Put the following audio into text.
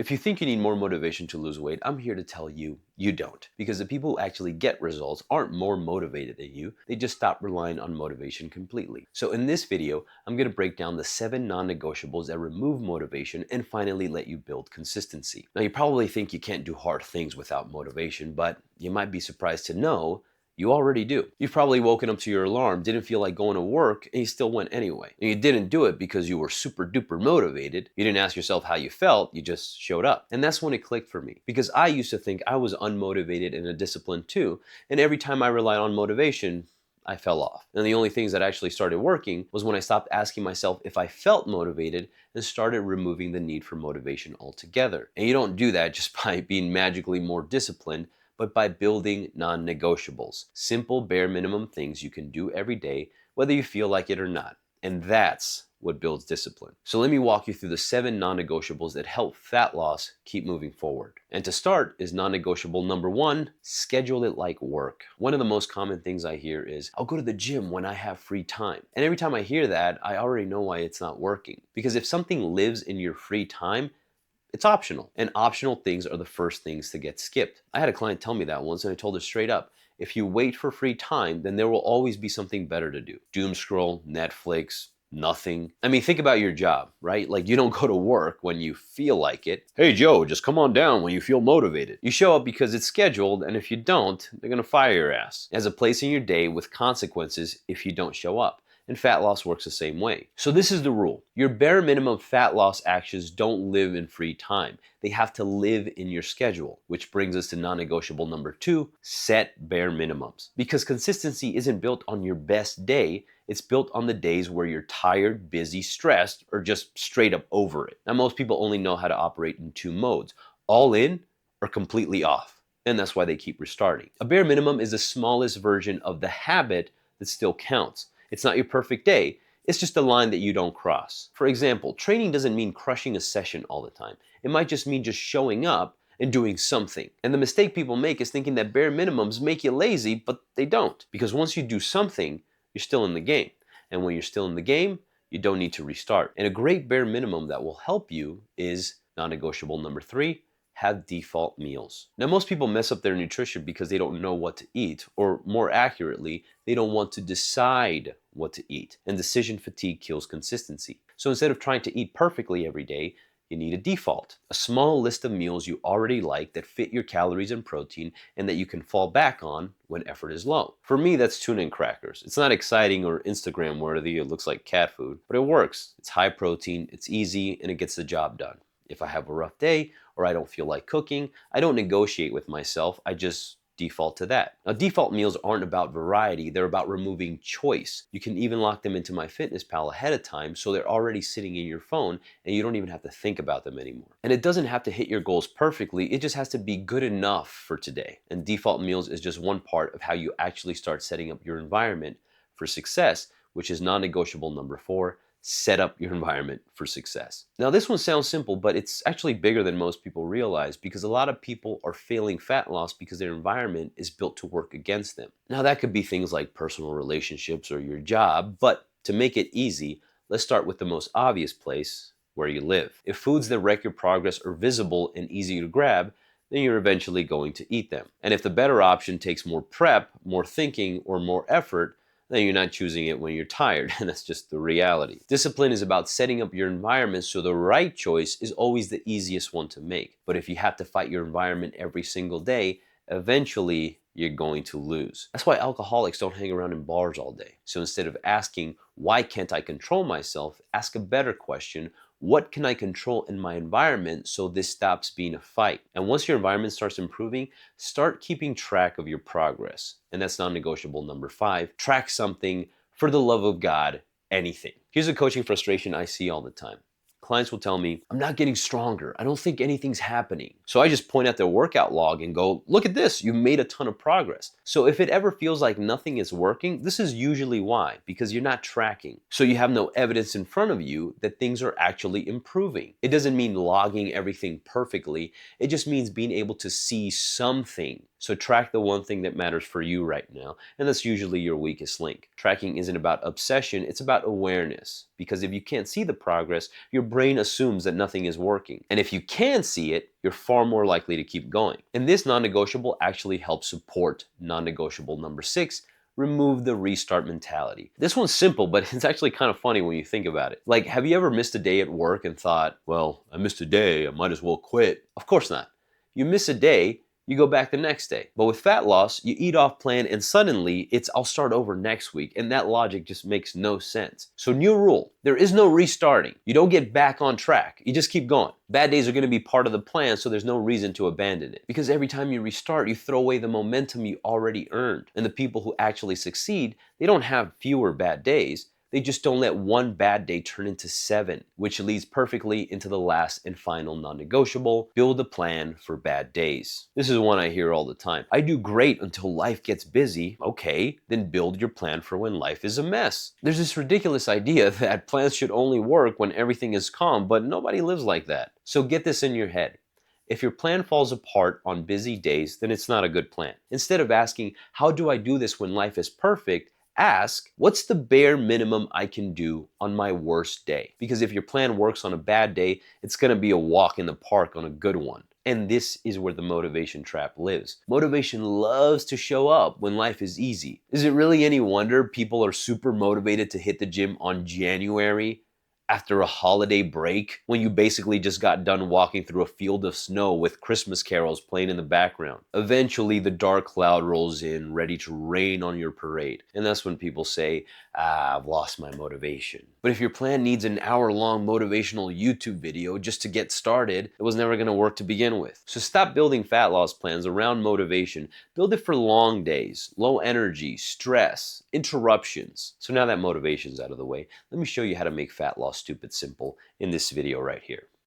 If you think you need more motivation to lose weight, I'm here to tell you you don't. Because the people who actually get results aren't more motivated than you, they just stop relying on motivation completely. So in this video, I'm going to break down the 7 non-negotiables that remove motivation and finally let you build consistency. Now you probably think you can't do hard things without motivation, but you might be surprised to know you already do. You've probably woken up to your alarm, didn't feel like going to work, and you still went anyway. And you didn't do it because you were super duper motivated. You didn't ask yourself how you felt, you just showed up. And that's when it clicked for me. Because I used to think I was unmotivated and undisciplined too, and every time I relied on motivation, I fell off. And the only things that actually started working was when I stopped asking myself if I felt motivated and started removing the need for motivation altogether. And you don't do that just by being magically more disciplined, but by building non-negotiables. Simple, bare minimum things you can do every day, whether you feel like it or not. And that's what builds discipline. So let me walk you through the 7 non-negotiables that help fat loss keep moving forward. And to start is non-negotiable number 1, schedule it like work. One of the most common things I hear is, I'll go to the gym when I have free time. And every time I hear that, I already know why it's not working. Because if something lives in your free time, it's optional, and optional things are the first things to get skipped. I had a client tell me that once, and I told her straight up, if you wait for free time, then there will always be something better to do. Doom scroll, Netflix, nothing. I mean, think about your job, right? Like, you don't go to work when you feel like it. Hey Joe, just come on down when you feel motivated. You show up because it's scheduled, and if you don't, they're gonna fire your ass. It has a place in your day with consequences if you don't show up. And fat loss works the same way. So this is the rule. Your bare minimum fat loss actions don't live in free time. They have to live in your schedule, which brings us to non-negotiable number 2, set bare minimums. Because consistency isn't built on your best day, it's built on the days where you're tired, busy, stressed, or just straight up over it. Now, most people only know how to operate in 2 modes, all in or completely off. And that's why they keep restarting. A bare minimum is the smallest version of the habit that still counts. It's not your perfect day. It's just a line that you don't cross. For example, training doesn't mean crushing a session all the time. It might just mean just showing up and doing something. And the mistake people make is thinking that bare minimums make you lazy, but they don't. Because once you do something, you're still in the game. And when you're still in the game, you don't need to restart. And a great bare minimum that will help you is non-negotiable number 3, have default meals. Now, most people mess up their nutrition because they don't know what to eat, or more accurately, they don't want to decide what to eat. And decision fatigue kills consistency. So instead of trying to eat perfectly every day, you need a default, a small list of meals you already like that fit your calories and protein and that you can fall back on when effort is low. For me, that's tuna and crackers. It's not exciting or Instagram worthy, it looks like cat food, but it works. It's high protein, it's easy, and it gets the job done. If I have a rough day or I don't feel like cooking, I don't negotiate with myself, I just default to that. Now, default meals aren't about variety, they're about removing choice. You can even lock them into MyFitnessPal ahead of time so they're already sitting in your phone and you don't even have to think about them anymore. And it doesn't have to hit your goals perfectly, it just has to be good enough for today. And default meals is just one part of how you actually start setting up your environment for success, which is non-negotiable number 4. Set up your environment for success. Now, this one sounds simple, but it's actually bigger than most people realize because a lot of people are failing fat loss because their environment is built to work against them. Now, that could be things like personal relationships or your job, but to make it easy, let's start with the most obvious place, where you live. If foods that wreck your progress are visible and easy to grab, then you're eventually going to eat them. And if the better option takes more prep, more thinking, or more effort, then you're not choosing it when you're tired, and that's just the reality. Discipline is about setting up your environment so the right choice is always the easiest one to make. But if you have to fight your environment every single day, eventually you're going to lose. That's why alcoholics don't hang around in bars all day. So instead of asking, why can't I control myself, ask a better question, what can I control in my environment so this stops being a fight? And once your environment starts improving, start keeping track of your progress. And that's non-negotiable number 5. Track something, for the love of God, anything. Here's a coaching frustration I see all the time. Clients will tell me, I'm not getting stronger. I don't think anything's happening. So I just point at their workout log and go, look at this, you made a ton of progress. So if it ever feels like nothing is working, this is usually why, because you're not tracking. So you have no evidence in front of you that things are actually improving. It doesn't mean logging everything perfectly. It just means being able to see something. So track the one thing that matters for you right now, and that's usually your weakest link. Tracking isn't about obsession, it's about awareness. Because if you can't see the progress, your brain assumes that nothing is working. And if you can see it, you're far more likely to keep going. And this non-negotiable actually helps support non-negotiable number 6, remove the restart mentality. This one's simple, but it's actually kind of funny when you think about it. Like, have you ever missed a day at work and thought, well, I missed a day, I might as well quit? Of course not. You miss a day, you go back the next day. But with fat loss, you eat off plan and suddenly it's I'll start over next week, and that logic just makes no sense. So new rule, there is no restarting. You don't get back on track, you just keep going. Bad days are going to be part of the plan, so there's no reason to abandon it. Because every time you restart, you throw away the momentum you already earned. And the people who actually succeed, they don't have fewer bad days. They just don't let one bad day turn into 7, which leads perfectly into the last and final non-negotiable: build a plan for bad days. This is one I hear all the time. I do great until life gets busy. Okay, then build your plan for when life is a mess. There's this ridiculous idea that plans should only work when everything is calm, but nobody lives like that. So get this in your head. If your plan falls apart on busy days, then it's not a good plan. Instead of asking, how do I do this when life is perfect? Ask, what's the bare minimum I can do on my worst day? Because if your plan works on a bad day, it's going to be a walk in the park on a good one. And this is where the motivation trap lives. Motivation loves to show up when life is easy. Is it really any wonder people are super motivated to hit the gym on January after a holiday break, when you basically just got done walking through a field of snow with Christmas carols playing in the background? Eventually, the dark cloud rolls in, ready to rain on your parade. And that's when people say, I've lost my motivation. But if your plan needs an hour-long motivational YouTube video just to get started, it was never going to work to begin with. So stop building fat loss plans around motivation. Build it for long days, low energy, stress, interruptions. So now that motivation's out of the way, let me show you how to make fat loss stupid simple in this video right here.